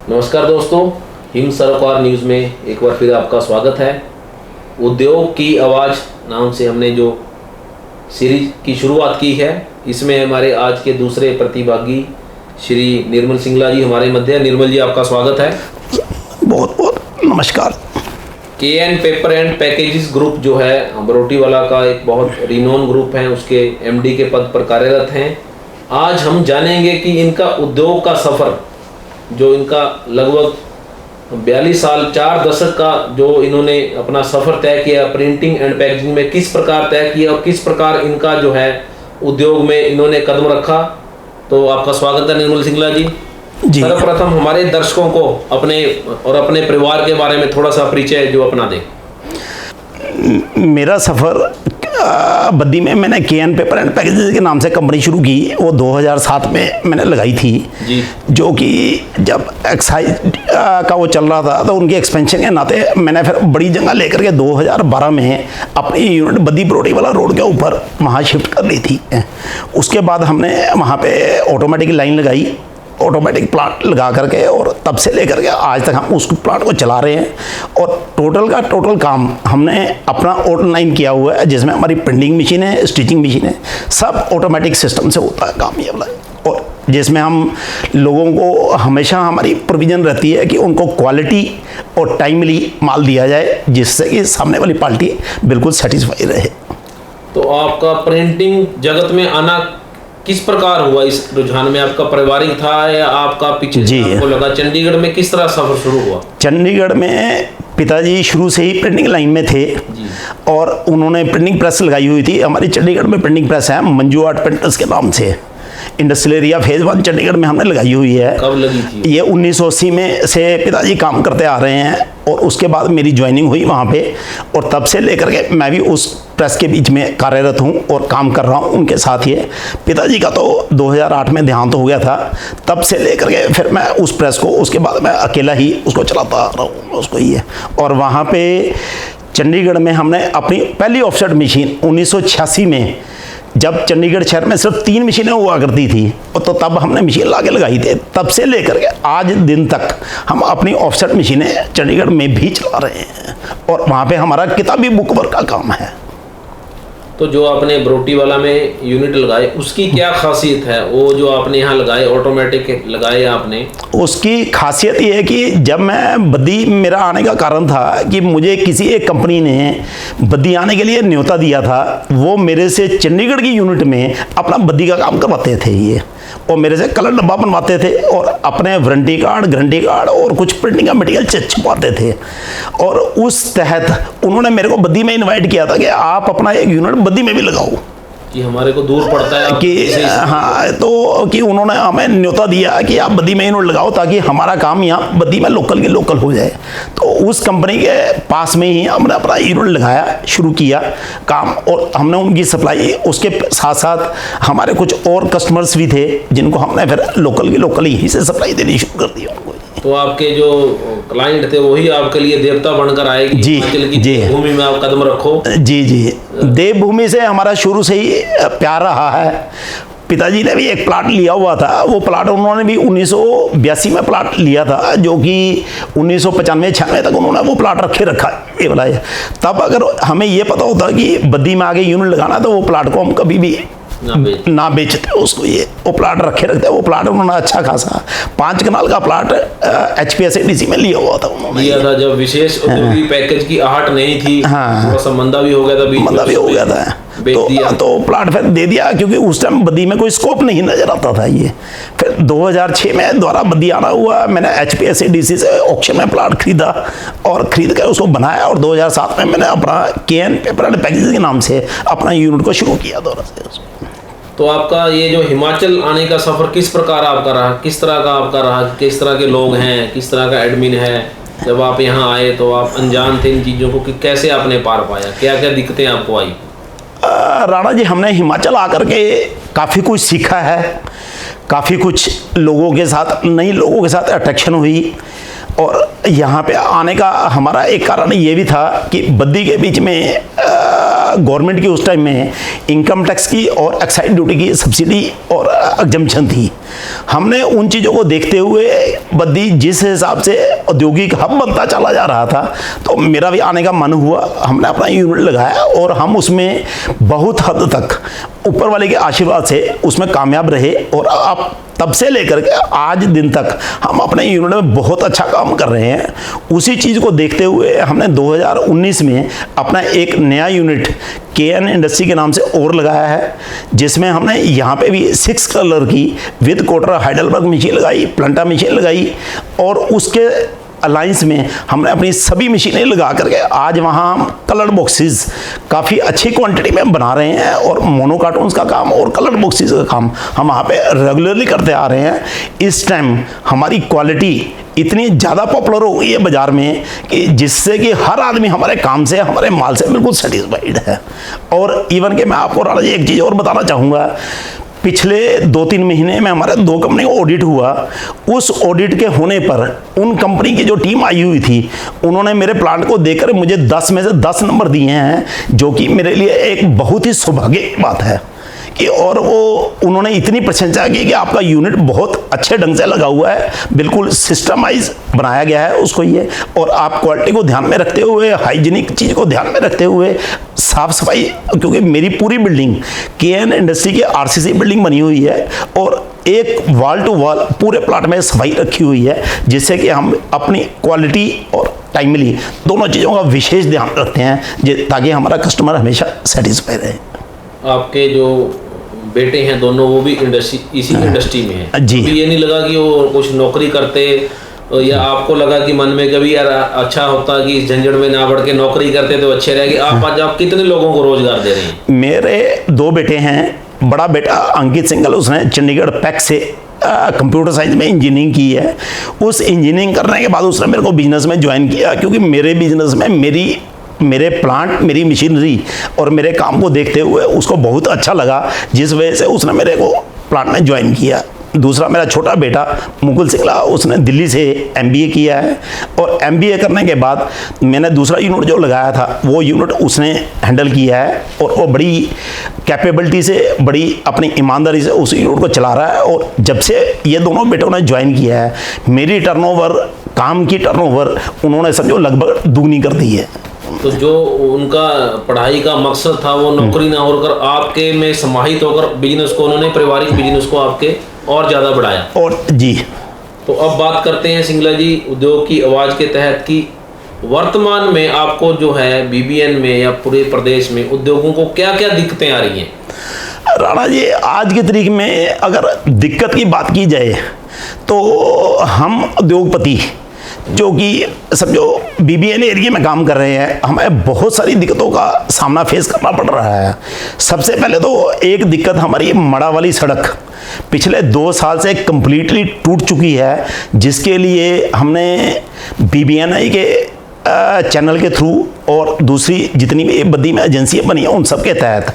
नमस्कार दोस्तों, हिंद सरोकार न्यूज़ में एक बार फिर आपका स्वागत है। उद्योग की आवाज़ नाम से हमने जो सीरीज की शुरुआत की है, इसमें हमारे आज के दूसरे प्रतिभागी श्री निर्मल सिंगला जी हमारे मध्य है। निर्मल जी, आपका स्वागत है। बहुत बहुत नमस्कार। KN paper and packages group जो है बरोटीवाला का एक बहुत रिनोन ग्रुप है, उसके MD के पद पर कार्यरत हैं। आज हम जानेंगे कि इनका उद्योग का सफ़र, जो इनका लगभग 42 साल 4 दशक का जो इन्होंने अपना सफ़र तय किया प्रिंटिंग एंड पैकेजिंग में, किस प्रकार तय किया और किस प्रकार इनका जो है उद्योग में इन्होंने कदम रखा। तो आपका स्वागत है निर्मल सिंगला जी। सर्वप्रथम हमारे दर्शकों को अपने और अपने परिवार के बारे में थोड़ा सा परिचय जो अपना दें। मेरा सफ़र बद्दी में मैंने KN पेपर एंड पैकेजेस के नाम से कंपनी शुरू की, वो 2007 में मैंने लगाई थी जी। जो कि जब एक्साइज का वो चल रहा था तो उनके एक्सपेंशन के नाते मैंने फिर बड़ी जगह लेकर के 2012 में अपनी यूनिट बद्दी बरोटीवाला रोड के ऊपर वहाँ शिफ्ट कर ली थी। उसके बाद हमने वहाँ पे ऑटोमेटिक लाइन लगाई, ऑटोमेटिक प्लांट लगा करके, और तब से लेकर के आज तक हम उस प्लांट को चला रहे हैं। और टोटल का टोटल काम हमने अपना ऑनलाइन किया हुआ है, जिसमें हमारी प्रिंटिंग मशीन है, स्टिचिंग मशीन है, सब ऑटोमेटिक सिस्टम से होता है काम ये वाला। और जिसमें हम लोगों को हमेशा हमारी प्रोविज़न रहती है कि उनको क्वालिटी और टाइमली माल दिया जाए, जिससे कि सामने वाली पार्टी बिल्कुल सेटिस्फाई रहे। तो आपका प्रिंटिंग जगत में आना किस प्रकार हुआ? इस रुझान में आपका पारिवारिक था या आपका पीछे से आपको लगा? चंडीगढ़ में किस तरह सफर शुरू हुआ? चंडीगढ़ में पिताजी शुरू से ही प्रिंटिंग लाइन में थे और उन्होंने प्रिंटिंग प्रेस लगाई हुई थी। हमारी चंडीगढ़ में प्रिंटिंग प्रेस है मंजू आर्ट प्रिंटर्स के नाम से, इंडस्ट्रियल एरिया फेज 1 चंडीगढ़ में हमने लगाई हुई है। कब लगी थी? ये 1980 में से पिताजी काम करते आ रहे हैं, और उसके बाद मेरी ज्वाइनिंग हुई वहाँ पे, और तब से लेकर के मैं भी उस प्रेस के बीच में कार्यरत हूँ और काम कर रहा हूँ उनके साथ ही। पिताजी का तो 2008 में देहांत हो गया था, तब से लेकर के फिर मैं उस प्रेस को, उसके बाद मैं अकेला ही उसको चलाता आ रहा हूँ उसको ही है। और वहाँ पे चंडीगढ़ में हमने अपनी पहली ऑफसेट मशीन 1986 में, जब चंडीगढ़ शहर में सिर्फ 3 मशीनें हुआ करती थी, तो तब हमने मशीन ला के लगाई थी। तब से लेकर के आज दिन तक हम अपनी ऑफसेट मशीनें चंडीगढ़ में भी चला रहे हैं, और वहाँ पे हमारा किताबी बुक वर्क का काम है। तो जो आपने बरोटीवाला में यूनिट लगाए, उसकी क्या खासियत है? वो जो आपने यहाँ लगाए, ऑटोमेटिक लगाए आपने, उसकी खासियत ये है कि जब मैं बद्दी, मेरा आने का कारण था कि मुझे किसी एक कंपनी ने बद्दी आने के लिए न्योता दिया था। वो मेरे से चंडीगढ़ की यूनिट में अपना बद्दी का काम करवाते थे ये, और मेरे से कलर डब्बा बनवाते थे, और अपने वारंटी कार्ड, गारंटी कार्ड और कुछ प्रिंटिंग का मटेरियल छपवाते थे। और उस तहत उन्होंने मेरे को बद्दी में इनवाइट किया था कि आप अपना एक यूनिट बद्दी में भी लगाओ, कि हमारे को दूर पड़ता है कि हाँ, तो कि उन्होंने हमें न्योता दिया कि आप बद्दी में यूनिट लगाओ ताकि हमारा काम यहाँ बद्दी में लोकल के लोकल हो जाए। तो उस कंपनी के पास में ही हमने अपना यूनिट लगाया, शुरू किया काम, और हमने उनकी सप्लाई, उसके साथ साथ हमारे कुछ और कस्टमर्स भी थे जिनको हमने फिर लोकल के लोकल यहीं से सप्लाई देनी शुरू कर दी उनको। तो आपके जो क्लाइंट थे वही आपके लिए देवता बनकर आए कि जी भूमि में आप कदम रखो। जी देवभूमि से हमारा शुरू से ही प्यार रहा है। पिताजी ने भी एक प्लाट लिया हुआ था, वो प्लाट उन्होंने भी 1982 में प्लाट लिया था, जो कि 1995-96 तक उन्होंने वो प्लाट रखा ये वाला है। तब अगर हमें ये पता होता कि बद्दी में आगे यूनिट लगाना, तो वो प्लाट को हम कभी भी ना बेचते उसको, ये वो प्लाट रखते। वो प्लाट उन्होंने अच्छा खासा 5 कनाल का प्लाट HPSADC में लिया हुआ था उन्होंने, लिया था जब विशेष औद्योगिक पैकेज की आहट नहीं थी। थोड़ा सा मंदा भी हो गया था, मंदा भी हो गया था, तो प्लाट फिर दे दिया, क्योंकि उस टाइम बद्दी में कोई स्कोप नहीं नजर आता था ये। फिर 2006 में दोबारा बद्दी आना हुआ, मैंने HPSADC से ऑक्शन में प्लाट खरीदा, और खरीद कर उसको बनाया, और 2007 में मैंने अपना KN पेपर एंड पैकेजेस के नाम से अपना यूनिट को शुरू किया दोबारा से। तो आपका ये जो हिमाचल आने का सफ़र किस प्रकार आपका रहा, किस तरह का आपका रहा, किस तरह के लोग हैं, किस तरह का एडमिन है? जब आप यहाँ आए तो आप अनजान थे इन चीज़ों को, कि कैसे आपने पार पाया, क्या क्या दिक्कतें आपको आई? राणा जी, हमने हिमाचल आकर के काफ़ी कुछ सीखा है, काफ़ी कुछ लोगों के साथ, नई लोगों के साथ अट्रैक्शन हुई, और यहाँ पे आने का हमारा एक कारण ये भी था कि बद्दी के बीच में गवर्नमेंट की उस टाइम में इनकम टैक्स की और एक्साइज ड्यूटी की सब्सिडी और एग्जम्पशन थी। हमने उन चीज़ों को देखते हुए बद्दी जिस हिसाब से औद्योगिक हब बनता चला जा रहा था, तो मेरा भी आने का मन हुआ। हमने अपना यूनिट लगाया और हम उसमें बहुत हद तक ऊपर वाले के आशीर्वाद से उसमें कामयाब रहे। और अब तब से लेकर के आज दिन तक हम अपने यूनिट में बहुत अच्छा काम कर रहे हैं। उसी चीज़ को देखते हुए हमने 2019 में अपना एक नया यूनिट केएन इंडस्ट्री के नाम से और लगाया है, जिसमें हमने यहाँ पे भी 6 कलर की विद कोटर हाइडलबर्ग मशीन लगाई, प्लंटा मशीन लगाई और उसके अलायंस में हमने अपनी सभी मशीनें लगा करके आज वहाँ हम कलर बॉक्सेस काफ़ी अच्छी क्वांटिटी में बना रहे हैं। और मोनो कार्टून्स का काम और कलर बॉक्सेस का काम हम वहाँ पे रेगुलरली करते आ रहे हैं। इस टाइम हमारी क्वालिटी इतनी ज़्यादा पॉपुलर हो गई है बाज़ार में कि जिससे कि हर आदमी हमारे काम से, हमारे माल से बिल्कुल सेटिस्फाइड है। और इवन के मैं आपको राणा जी एक चीज़ और बताना चाहूँगा, पिछले 2-3 महीने में हमारे 2 कंपनी का ऑडिट हुआ। उस ऑडिट के होने पर उन कंपनी की जो टीम आई हुई थी, उन्होंने मेरे प्लांट को देखकर मुझे 10 में से 10 नंबर दिए हैं, जो कि मेरे लिए एक बहुत ही सौभाग्य की बात है कि और उन्होंने इतनी प्रशंसा की कि आपका यूनिट बहुत अच्छे ढंग से लगा हुआ है, बिल्कुल सिस्टमाइज बनाया गया है उसको ये। और आप क्वालिटी को ध्यान में रखते हुए, हाइजीनिक चीज़ को ध्यान में रखते हुए, साफ सफाई, क्योंकि मेरी पूरी बिल्डिंग केएन इंडस्ट्री की आरसीसी बिल्डिंग बनी हुई है और एक वॉल टू वॉल पूरे प्लाट में सफाई रखी हुई है, जिससे कि हम अपनी क्वालिटी और टाइमली दोनों चीज़ों का विशेष ध्यान रखते हैं ताकि हमारा कस्टमर हमेशा सेटिस्फाई रहे। आपके जो बेटे हैं दोनों, वो भी इसी इंडस्ट्री में हैं जी। ये नहीं लगा कि वो कुछ नौकरी करते, या आपको लगा कि मन में कभी यार अच्छा होता कि इस झंझट में ना बढ़ के नौकरी करते तो अच्छे रहेगी? आज आप कितने लोगों को रोजगार दे रहे हैं? मेरे 2 बेटे हैं। बड़ा बेटा अंकित सिंघल, उसने चंडीगढ़ पैक से कंप्यूटर साइंस में इंजीनियरिंग की है। उस इंजीनियरिंग करने के बाद उसने मेरे को बिजनेस में ज्वाइन किया, क्योंकि मेरे बिजनेस में मेरे प्लांट, मेरी मशीनरी और मेरे काम को देखते हुए उसको बहुत अच्छा लगा, जिस वजह से उसने मेरे को प्लांट में ज्वाइन किया। दूसरा मेरा छोटा बेटा मुकुल सिंगला, उसने दिल्ली से एमबीए किया है और एमबीए करने के बाद मैंने दूसरा यूनिट जो लगाया था वो यूनिट उसने हैंडल किया है और वो बड़ी कैपेबिलिटी से, बड़ी अपनी ईमानदारी से उस यूनिट को चला रहा है। और जब से ये दोनों बेटों ने ज्वाइन किया है, मेरी टर्नओवर, काम की टर्नओवर उन्होंने समझो लगभग दुगनी कर दी है। तो जो उनका पढ़ाई का मकसद था वो नौकरी ना होकर आपके में समाहित होकर बिजनेस को, उन्होंने पारिवारिक बिजनेस को आपके और ज़्यादा बढ़ाया। और जी, तो अब बात करते हैं सिंगला जी उद्योग की आवाज़ के तहत कि वर्तमान में आपको जो है बीबीएन में या पूरे प्रदेश में उद्योगों को क्या क्या दिक्कतें आ रही हैं? राणा जी, आज की तारीख में अगर दिक्कत की बात की जाए तो हम उद्योगपति जो कि समझो बीबीएन एरिया में काम कर रहे हैं, हमें बहुत सारी दिक्कतों का सामना फेस करना पड़ रहा है। सबसे पहले तो एक दिक्कत हमारी मड़ा वाली सड़क पिछले 2 साल से कंप्लीटली टूट चुकी है, जिसके लिए हमने बीबीएनआई के चैनल के थ्रू और दूसरी जितनी भी बद्दी में एजेंसियाँ बनी हैं उन सब के तहत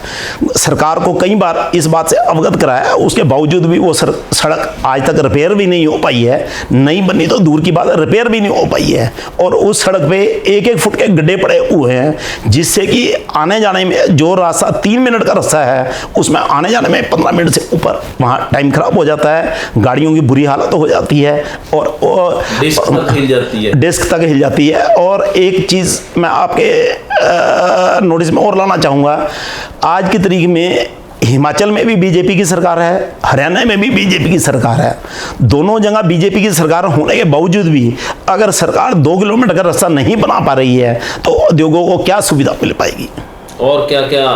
सरकार को कई बार इस बात से अवगत कराया। उसके बावजूद भी वो सड़क आज तक रिपेयर भी नहीं हो पाई है। नई बनी तो दूर की बात है, रिपेयर भी नहीं हो पाई है। और उस सड़क पे 1-1 फुट के गड्ढे पड़े हुए हैं, जिससे कि आने जाने में जो रास्ता 3 मिनट का रास्ता है उसमें आने जाने में 15 मिनट से ऊपर वहाँ टाइम खराब हो जाता है, गाड़ियों की बुरी हालत हो जाती है और डिस्क तक हिल जाती है। और एक चीज़ मैं आपके नोटिस में और लाना चाहूँगा, आज की तारीख में हिमाचल में भी बीजेपी की सरकार है, हरियाणा में भी बीजेपी की सरकार है। दोनों जगह बीजेपी की सरकार होने के बावजूद भी अगर सरकार 2 किलोमीटर का रास्ता नहीं बना पा रही है तो उद्योगों को क्या सुविधा मिल पाएगी? और क्या क्या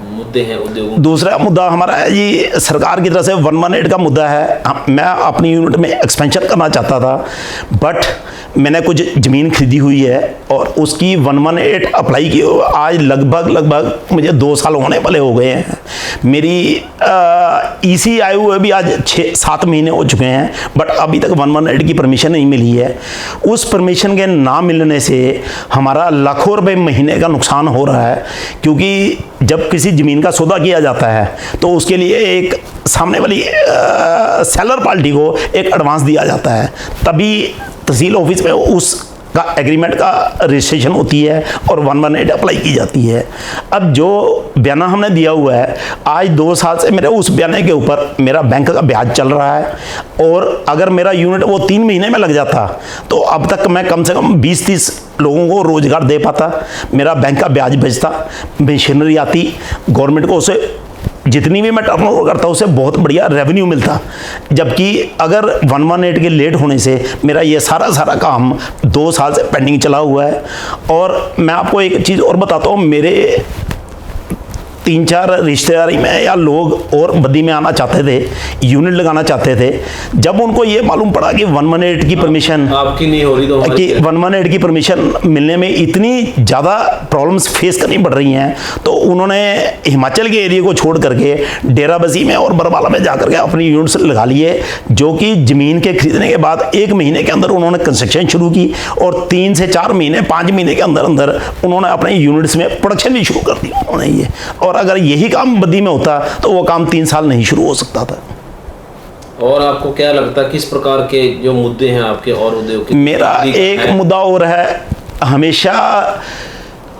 मुद्दे हैं उद्योगों? दूसरा मुद्दा हमारा है जी, सरकार की तरफ से 118 का मुद्दा है। मैं अपनी यूनिट में एक्सपेंशन करना चाहता था, बट मैंने कुछ ज़मीन खरीदी हुई है और उसकी 118 अप्लाई की। आज लगभग मुझे 2 साल होने वाले हो गए हैं। मेरी ईसी आए हुए भी आज 6-7 महीने हो चुके हैं, बट अभी तक 118 की परमिशन नहीं मिली है। उस परमिशन के ना मिलने से हमारा लाखों रुपए महीने का नुकसान हो रहा है, क्योंकि जब किसी ज़मीन का सौदा किया जाता है तो उसके लिए एक सामने वाली सेलर पार्टी को एक एडवांस दिया जाता है, तभी तहसील ऑफिस में उस का एग्रीमेंट का रजिस्ट्रेशन होती है और 118 अप्लाई की जाती है। अब जो बयाना हमने दिया हुआ है, आज 2 साल से मेरे उस बयाने के ऊपर मेरा बैंक का ब्याज चल रहा है, और अगर मेरा यूनिट वो 3 महीने में लग जाता तो अब तक मैं कम से कम 20-30 लोगों को रोजगार दे पाता, मेरा बैंक का ब्याज बचता, मशीनरी आती, गवर्नमेंट को उसे जितनी भी मैं टर्नओवर करता उससे बहुत बढ़िया रेवेन्यू मिलता। जबकि अगर 118 के लेट होने से मेरा ये सारा काम 2 साल से पेंडिंग चला हुआ है। और मैं आपको एक चीज़ और बताता हूँ, मेरे 3-4 रिश्तेदारी में या लोग और बद्दी में आना चाहते थे, यूनिट लगाना चाहते थे। जब उनको ये मालूम पड़ा कि 118 की परमिशन आपकी नहीं हो रही, तो कि 118 की परमिशन मिलने में इतनी ज़्यादा प्रॉब्लम्स फेस करनी पड़ रही हैं, तो उन्होंने हिमाचल के एरिया को छोड़ करके डेराबस्सी में और बरवाला में जाकर के अपनी यूनिट्स लगा लिए, जो कि ज़मीन के खरीदने के बाद 1 महीने के अंदर उन्होंने कंस्ट्रक्शन शुरू की, और 3 से 4 महीने 5 महीने के अंदर अंदर उन्होंने अपने यूनिट्स में प्रोडक्शन भी शुरू कर दी उन्होंने ये। और अगर यही काम बद्दी में होता तो वो काम 3 साल नहीं शुरू हो सकता था। और आपको क्या लगता है किस प्रकार के जो मुद्दे हैं आपके और उद्योग के? मेरा एक मुद्दा और है, हमेशा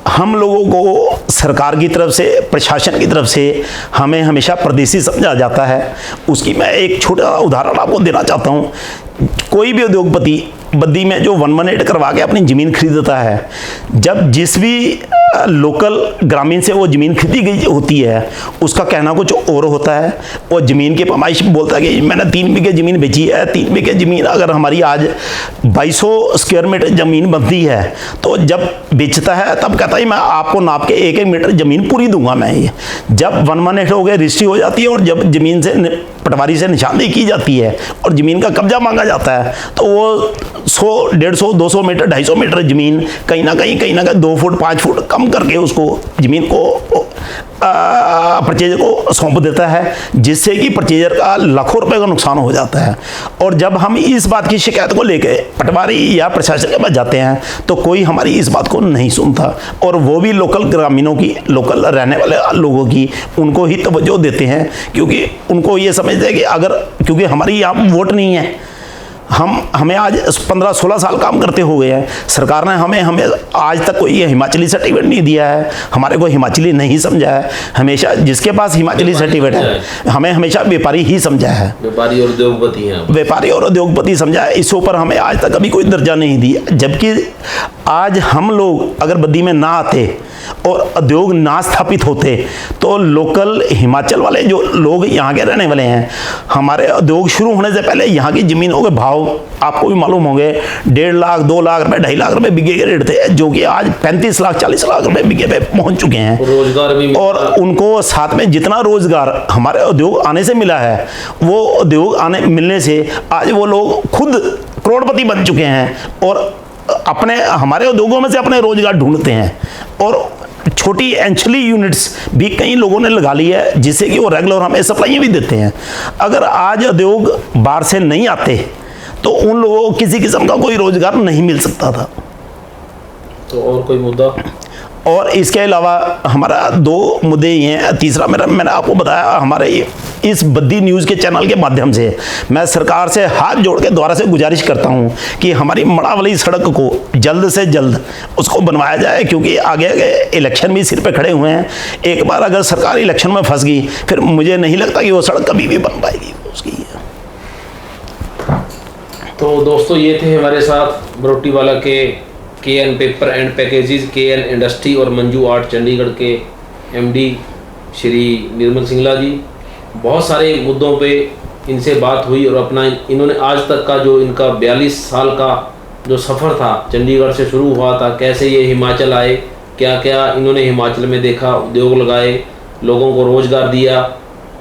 हम लोगों को सरकार की तरफ से, प्रशासन की तरफ से हमें हमेशा परदेसी समझा जाता है। उसकी मैं एक छोटा उदाहरण आपको देना चाहता हूँ। कोई भी उद्योगपति बद्दी में जो 118 करवा के अपनी ज़मीन खरीदता है, जब जिस भी लोकल ग्रामीण से वो ज़मीन खरीदी गई होती है, उसका कहना कुछ और होता है। वो ज़मीन की पैमाइश बोलता है कि मैंने 3 बीघे ज़मीन बेची है, 3 बीघे ज़मीन अगर हमारी आज 2200 स्क्वायर मीटर ज़मीन बनती है, तो जब बेचता है तब कहता है मैं आपको नाप के 1-1 मीटर ज़मीन पूरी दूंगा मैं। ये जब 118 हो गए, रजिस्ट्री हो जाती है, और जब ज़मीन से पटवारी से निशानदेही की जाती है और ज़मीन का कब्जा मांगा जाता है, तो वो 100, 150, 200 मीटर, 250 मीटर ज़मीन कहीं ना कहीं 2 फुट 5 फुट कम करके उसको ज़मीन को परचेजर को सौंप देता है, जिससे कि परचेजर का लाखों रुपए का नुकसान हो जाता है। और जब हम इस बात की शिकायत को लेके पटवारी या प्रशासन के पास जाते हैं, तो कोई हमारी इस बात को नहीं सुनता, और वो भी लोकल ग्रामीणों की, लोकल रहने वाले लोगों की, उनको ही तवज्जो देते हैं, क्योंकि उनको ये समझते हैं कि अगर, क्योंकि हमारी यहाँ वोट नहीं है, हमें आज 15-16 साल काम करते हो गए हैं, सरकार ने हमें आज तक कोई हिमाचली सर्टिफिकेट नहीं दिया है, हमारे को हिमाचली नहीं समझा है। हमेशा जिसके पास हिमाचली सर्टिफिकेट है हमें हमेशा व्यापारी ही समझा है, व्यापारी और उद्योगपति हैं, व्यापारी और उद्योगपति समझा है। इस ऊपर हमें आज तक अभी कोई दर्जा नहीं दिया। जबकि आज हम लोग अगर बद्दी में ना आते और उद्योग ना स्थापित होते, तो लोकल हिमाचल वाले जो लोग यहाँ के रहने वाले हैं, हमारे उद्योग शुरू होने से पहले यहाँ की ज़मीनों के भाव आपको भी मालूम होंगे, 1.5 लाख, 2 लाख रुपए, 2.5 लाख रुपए बीघे के रेट थे, जो कि आज 35 लाख 40 लाख रुपए बीघे पे पहुंच चुके हैं। रोजगार भी, और उनको साथ में जितना रोजगार हमारे उद्योग आने से मिला है, वो उद्योग आने मिलने से आज वो लोग खुद करोड़पति बन चुके हैं, और अपने हमारे उद्योगों में से अपने रोजगार ढूंढते हैं। और छोटी एंचुरी यूनिट्स भी कई लोगों ने लगा ली है, जिससे कि वो रेगुलर हमें सप्लाई भी देते हैं। अगर आज उद्योग बाहर से नहीं आते तो उन लोगों को किसी किस्म का कोई रोजगार नहीं मिल सकता था। तो और कोई मुद्दा? और इसके अलावा हमारा 2 मुद्दे ये हैं। तीसरा मैंने आपको बताया, हमारे इस बद्दी न्यूज़ के चैनल के माध्यम से मैं सरकार से हाथ जोड़ के दोबारा से गुजारिश करता हूं कि हमारी मड़ा वाली सड़क को जल्द से जल्द उसको बनवाया जाए, क्योंकि आगे इलेक्शन भी सिर पे खड़े हुए हैं। एक बार अगर सरकार इलेक्शन में फंस गई, फिर मुझे नहीं लगता कि वो सड़क कभी भी बन पाएगी उसकी। तो दोस्तों, ये थे हमारे साथ बरोटीवाला के KN paper and packages, KN industry और मंजू आर्ट चंडीगढ़ के MD श्री निर्मल सिंगला जी। बहुत सारे मुद्दों पे इनसे बात हुई, और अपना इन्होंने आज तक का जो इनका 42 साल का जो सफ़र था, चंडीगढ़ से शुरू हुआ था, कैसे ये हिमाचल आए, क्या क्या इन्होंने हिमाचल में देखा, उद्योग लगाए, लोगों को रोज़गार दिया,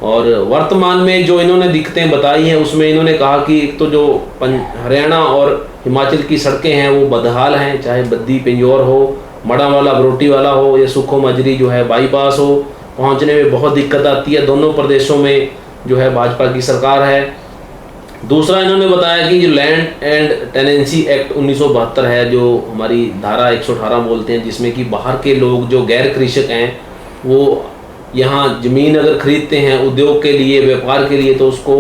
और वर्तमान में जो इन्होंने दिक्कतें बताई हैं उसमें इन्होंने कहा कि एक तो जो हरियाणा और हिमाचल की सड़कें हैं वो बदहाल हैं, चाहे बद्दी पिंजौर हो, मड़ावाला बरोटीवाला हो, या सुखो मजरी जो है बाईपास हो, पहुंचने में बहुत दिक्कत आती है। दोनों प्रदेशों में जो है भाजपा की सरकार है। दूसरा इन्होंने बताया कि जो लैंड एंड टेनेंसी एक्ट 1972 है, जो हमारी धारा 118 बोलते हैं, जिसमें कि बाहर के लोग जो गैर कृषक हैं वो यहाँ ज़मीन अगर खरीदते हैं उद्योग के लिए, व्यापार के लिए, तो उसको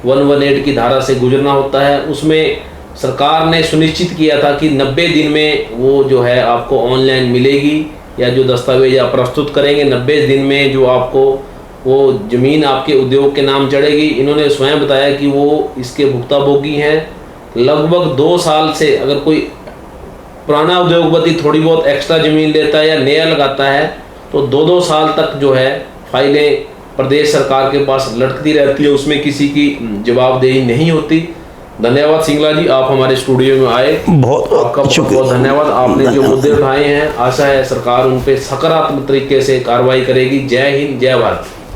118 की धारा से गुजरना होता है। उसमें सरकार ने सुनिश्चित किया था कि 90 दिन में वो जो है आपको ऑनलाइन मिलेगी, या जो दस्तावेज आप प्रस्तुत करेंगे 90 दिन में जो आपको वो ज़मीन आपके उद्योग के नाम चढ़ेगी। इन्होंने स्वयं बताया कि वो इसके भुक्ताभोगी हैं। लगभग 2 साल से अगर कोई पुराना उद्योगपति थोड़ी बहुत एक्स्ट्रा ज़मीन लेता है या नया लगाता है तो 2-2 साल तक जो है फाइलें प्रदेश सरकार के पास लटकती रहती है, उसमें किसी की जवाबदेही नहीं होती। धन्यवाद सिंगला जी, आप हमारे स्टूडियो में आए, आपका बहुत बहुत धन्यवाद। आपने जो मुद्दे उठाए हैं, आशा है सरकार उन पे सकारात्मक तरीके से कार्रवाई करेगी। जय हिंद, जय भारत।